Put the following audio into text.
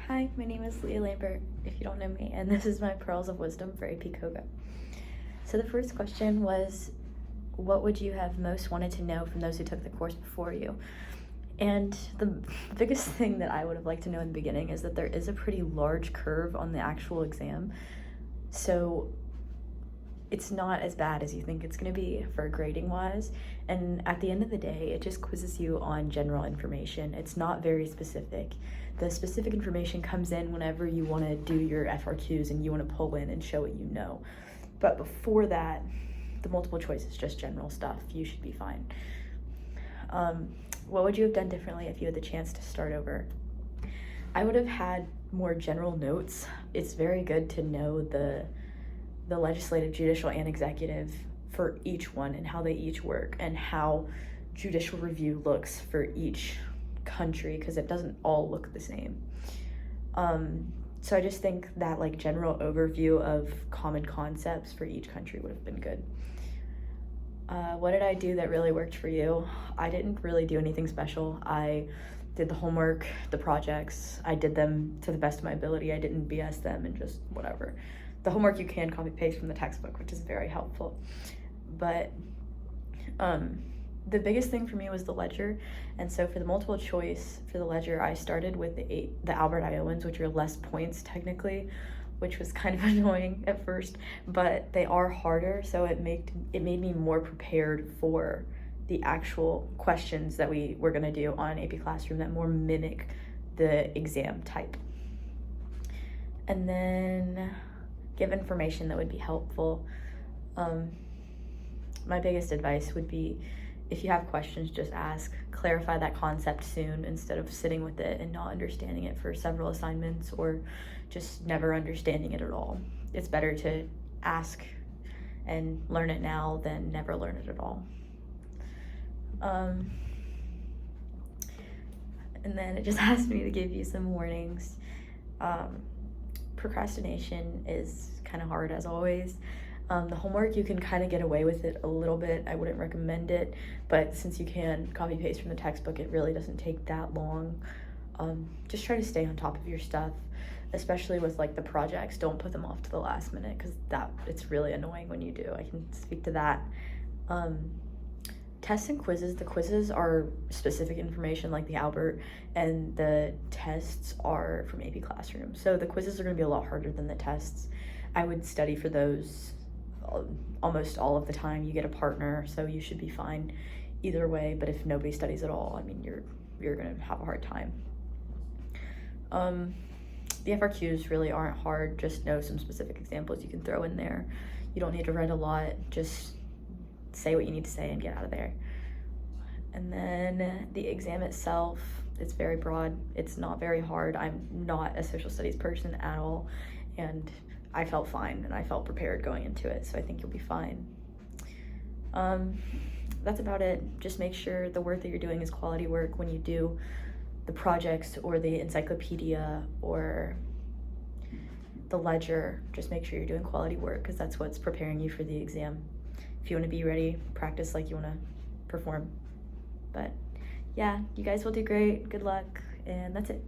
Hi, my name is Leah Lambert, if you don't know me, and this is my Pearls of Wisdom for AP Koga. So the first question was, what would you have most wanted to know from those who took the course before you? And the biggest thing that I would have liked to know in the beginning is that there is a pretty large curve on the actual exam. So it's not as bad as you think it's going to be for grading wise. And at the end of the day, it just quizzes you on general information. It's not very specific. The specific information comes in whenever you want to do your FRQs and you want to pull in and show what you know. But before that, the multiple choice is just general stuff. You should be fine. What would you have done differently if you had the chance to start over? I would have had more general notes. It's very good to know the legislative, judicial, and executive for each one and how they each work and how judicial review looks for each country, because it doesn't all look the same. So I just think that like general overview of common concepts for each country would have been good. What did I do that really worked for you? I didn't really do anything special. I did the homework, the projects. I did them to the best of my ability. I didn't BS them and just whatever. The homework you can copy paste from the textbook, which is very helpful. But the biggest thing for me was the ledger. And so for the multiple choice for the ledger, I started with the Albert Iowans, which are less points technically, which was kind of annoying at first, but they are harder. So it made me more prepared for the actual questions that we were gonna do on AP Classroom that more mimic the exam type. And then give information that would be helpful. My biggest advice would be, if you have questions, just ask. Clarify that concept soon instead of sitting with it and not understanding it for several assignments or just never understanding it at all. It's better to ask and learn it now than never learn it at all. And then it just asked me to give you some warnings. Procrastination is kind of hard as always. The homework, you can kind of get away with it a little bit. I wouldn't recommend it, but since you can copy paste from the textbook, it really doesn't take that long. Just try to stay on top of your stuff, especially with like the projects. Don't put them off to the last minute, because it's really annoying when you do. I can speak to that. Tests and quizzes. The quizzes are specific information like the Albert, and the tests are from AP Classroom. So the quizzes are going to be a lot harder than the tests. I would study for those almost all of the time. You get a partner, so you should be fine either way. But if nobody studies at all, I mean, you're going to have a hard time. The FRQs really aren't hard. Just know some specific examples you can throw in there. You don't need to write a lot. Just say what you need to say and get out of there. And then the exam itself, it's very broad. It's not very hard. I'm not a social studies person at all, and I felt fine and I felt prepared going into it, so I think you'll be fine. That's about it. Just make sure the work that you're doing is quality work when you do the projects or the encyclopedia or the ledger. Just make sure you're doing quality work, because that's what's preparing you for the exam. If you want to be ready, practice like you want to perform. But yeah, you guys will do great. Good luck, and that's it.